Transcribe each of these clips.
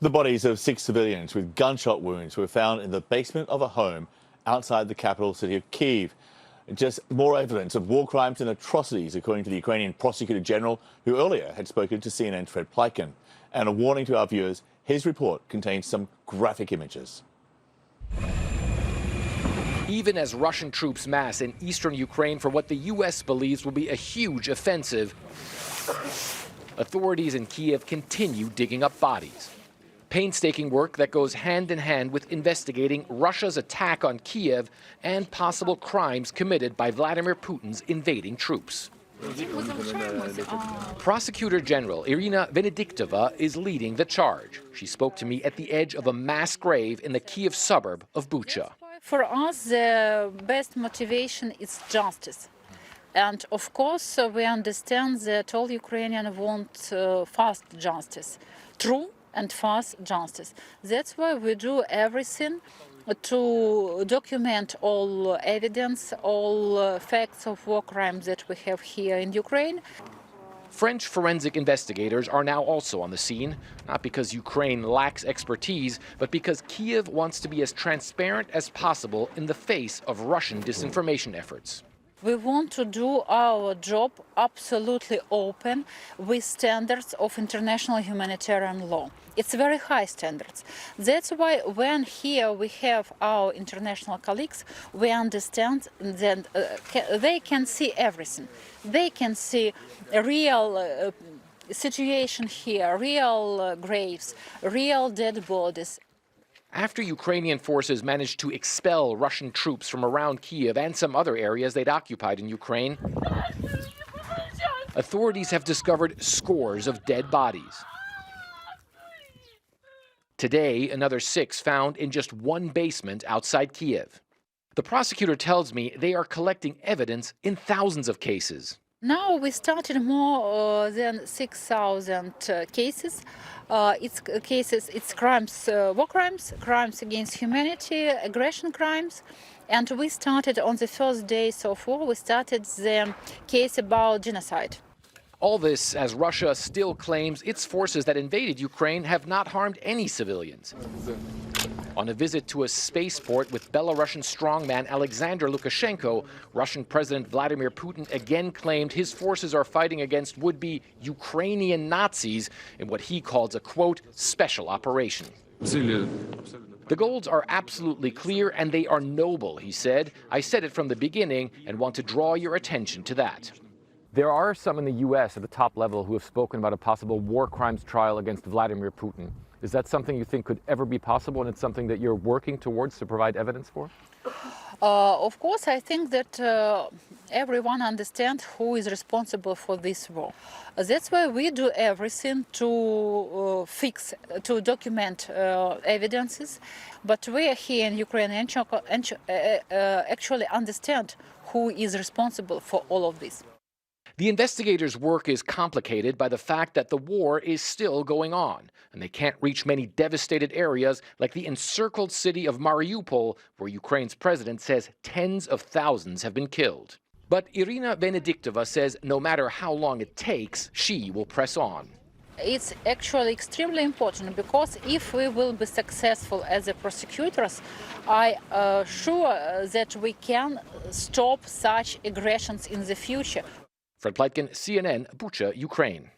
The bodies of 6 civilians with gunshot wounds were found in the basement of a home outside the capital city of Kyiv. Just more evidence of war crimes and atrocities, according to the Ukrainian prosecutor general, who earlier had spoken to CNN's Fred Pleitgen. And a warning to our viewers, his report contains some graphic images. Even as Russian troops mass in eastern Ukraine for what the U.S. believes will be a huge offensive, authorities in Kyiv continue digging up bodies. Painstaking work that goes hand in hand with investigating Russia's attack on Kyiv and possible crimes committed by Vladimir Putin's invading troops. Prosecutor General Irina Venediktova is leading the charge. She spoke to me at the edge of a mass grave in the Kyiv suburb of Bucha. For us, the best motivation is justice. And of course, we understand that all Ukrainians want fast justice, true and fast justice. That's why we do everything to document all evidence, all facts of war crimes that we have here in Ukraine. French forensic investigators are now also on the scene, not because Ukraine lacks expertise, but because Kyiv wants to be as transparent as possible in the face of Russian disinformation efforts. We want to do our job absolutely open with standards of international humanitarian law. It's very high standards. That's why when here we have our international colleagues, we understand that they can see everything. They can see a real situation here, real graves, real dead bodies. After Ukrainian forces managed to expel Russian troops from around Kyiv and some other areas they'd occupied in Ukraine, authorities have discovered scores of dead bodies. Today, another 6 found in just one basement outside Kyiv. The prosecutor tells me they are collecting evidence in thousands of cases. Now we started more than 6,000 cases. It's crimes, war crimes, crimes against humanity, aggression crimes. And we started on the first days of war, we started the case about genocide. All this as Russia still claims its forces that invaded Ukraine have not harmed any civilians. On a visit to a spaceport with Belarusian strongman Alexander Lukashenko, Russian President Vladimir Putin again claimed his forces are fighting against would-be Ukrainian Nazis in what he calls a, quote, special operation. The goals are absolutely clear and they are noble, he said. I said it from the beginning and want to draw your attention to that. There are some in the U.S. at the top level who have spoken about a possible war crimes trial against Vladimir Putin. Is that something you think could ever be possible, and it's something that you're working towards to provide evidence for? Of course, I think that everyone understands who is responsible for this war. That's why we do everything to to document evidences. But we are here in Ukraine and actually understand who is responsible for all of this. The investigators' work is complicated by the fact that the war is still going on, and they can't reach many devastated areas like the encircled city of Mariupol, where Ukraine's president says tens of thousands have been killed. But Irina Venediktova says no matter how long it takes, she will press on. It's actually extremely important because if we will be successful as a prosecutors, I am sure that we can stop such aggressions in the future. Fred Pleitgen, CNN, Bucha, Ukraine.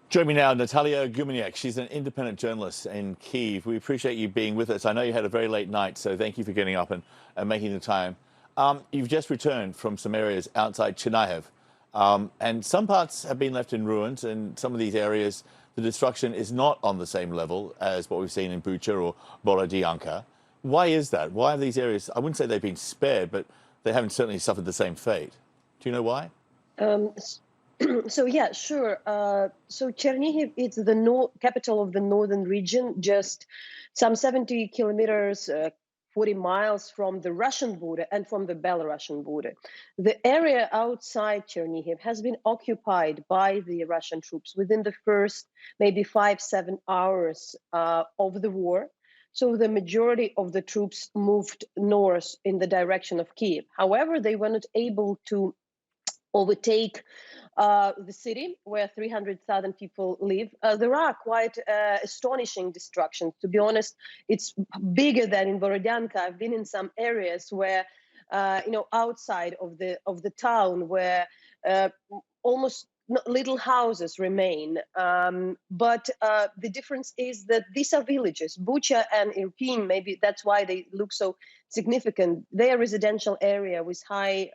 Join me now, Natalia Gumeniuk. She's an independent journalist in Kyiv. We appreciate you being with us. I know you had a very late night, so thank you for getting up and making the time. You've just returned from some areas outside Chernihiv, and some parts have been left in ruins, and some of these areas, the destruction is not on the same level as what we've seen in Bucha or Borodyanka. Why is that? Why have these areas, I wouldn't say they've been spared, but they haven't certainly suffered the same fate. Do you know why? So yeah, sure. So Chernihiv is the capital of the northern region, just some 70 kilometers, 40 miles from the Russian border and from the Belarusian border. The area outside Chernihiv has been occupied by the Russian troops within the first maybe 5-7 hours of the war. So the majority of the troops moved north in the direction of Kyiv. However, they were not able to overtake the city where 300,000 people live. There are quite astonishing destructions. To be honest, it's bigger than in Borodyanka. I've been in some areas where, outside of the town, where almost little houses remain. But the difference is that these are villages. Bucha and Irpin, maybe that's why they look so significant. They are residential area with high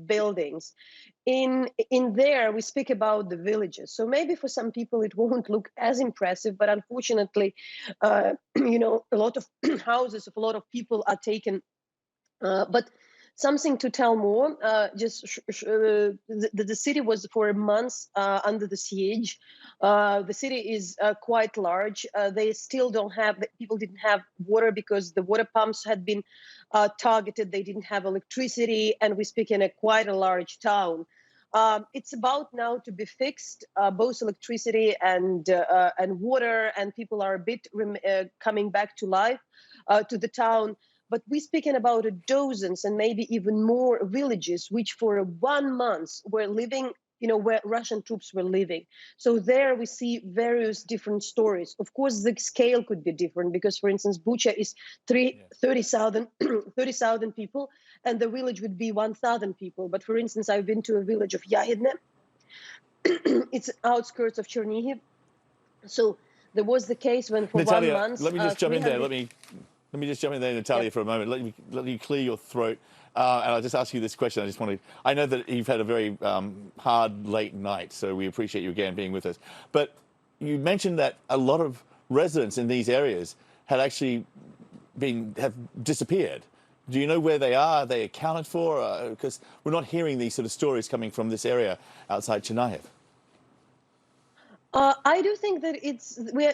buildings. In there, we speak about the villages. So maybe for some people it won't look as impressive, but unfortunately, a lot of houses of a lot of people are taken. But something to tell more, the city was for a month under the siege. The city is quite large. They still people didn't have water because the water pumps had been targeted. They didn't have electricity, and we speak in quite a large town. It's about now to be fixed, both electricity and water, and people are a bit coming back to life, to the town. But we're speaking about dozens and maybe even more villages, which for 1 month were living, where Russian troops were living. So there we see various different stories. Of course, the scale could be different because, for instance, Bucha is 30,000 people, and the village would be 1,000 people. But for instance, I've been to a village of Yahidne. It's outskirts of Chernihiv. So there was the case when for Natalia, 1 month... let me just jump in there. Let me just jump in there, Natalia, for a moment. Let you clear your throat. And I'll just ask you this question. I know that you've had a very hard, late night, so we appreciate you again being with us. But you mentioned that a lot of residents in these areas had actually have disappeared. Do you know where they are? Are they accounted for? Because we're not hearing these sort of stories coming from this area outside Chernihiv. I do think that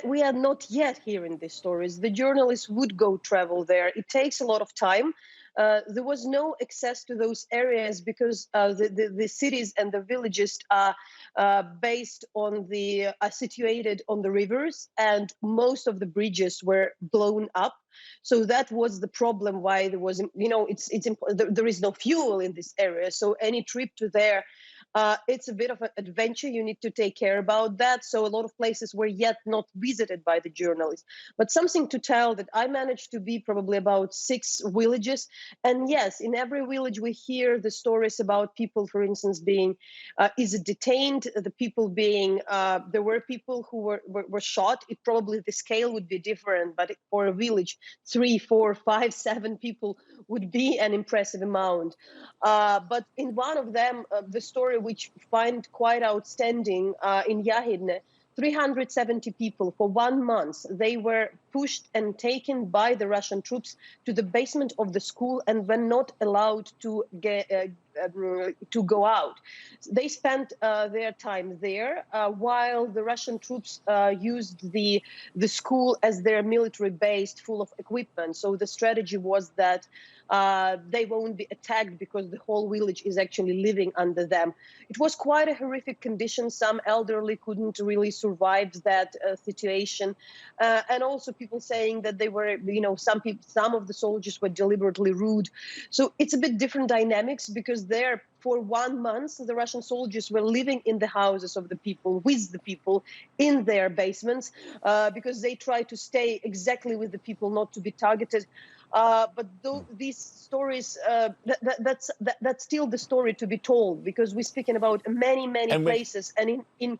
we are not yet hearing these stories. The journalists would go travel there. It takes a lot of time. There was no access to those areas because the cities and the villages are situated on the rivers, and most of the bridges were blown up. So that was the problem. Why there was, there is no fuel in this area. So any trip to there, it's a bit of an adventure. You need to take care about that. So a lot of places were yet not visited by the journalists. But something to tell that I managed to be probably about 6 villages. And yes, in every village we hear the stories about people, for instance, being detained, the people being, there were people who were shot. Probably the scale would be different, but for a village, 3, 4, 5, 7 people would be an impressive amount. But in one of them, the story which I find quite outstanding, in Yahidne, 370 people for 1 month, they were pushed and taken by the Russian troops to the basement of the school and were not allowed to go out. They spent their time there while the Russian troops used the school as their military base full of equipment. So the strategy was that they won't be attacked because the whole village is actually living under them. It was quite a horrific condition. Some elderly couldn't really survive that situation. And also people saying that they were, some of the soldiers were deliberately rude. So it's a bit different dynamics because there for 1 month, the Russian soldiers were living in the houses of the people, with the people in their basements, because they tried to stay exactly with the people, not to be targeted. But these stories, that's still the story to be told, because we're speaking about many places, and in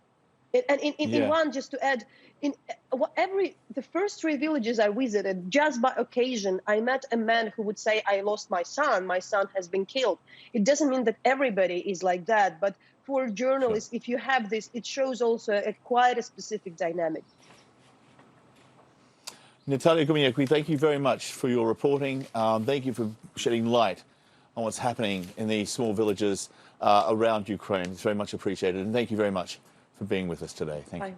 one, just to add, the first 3 villages I visited, just by occasion, I met a man who would say, "I lost my son has been killed." It doesn't mean that everybody is like that, but for journalists, if you have this, it shows also quite a specific dynamic. Natalia Gumenyuk, we thank you very much for your reporting. Thank you for shedding light on what's happening in these small villages around Ukraine. It's very much appreciated. And thank you very much for being with us today. Thank you.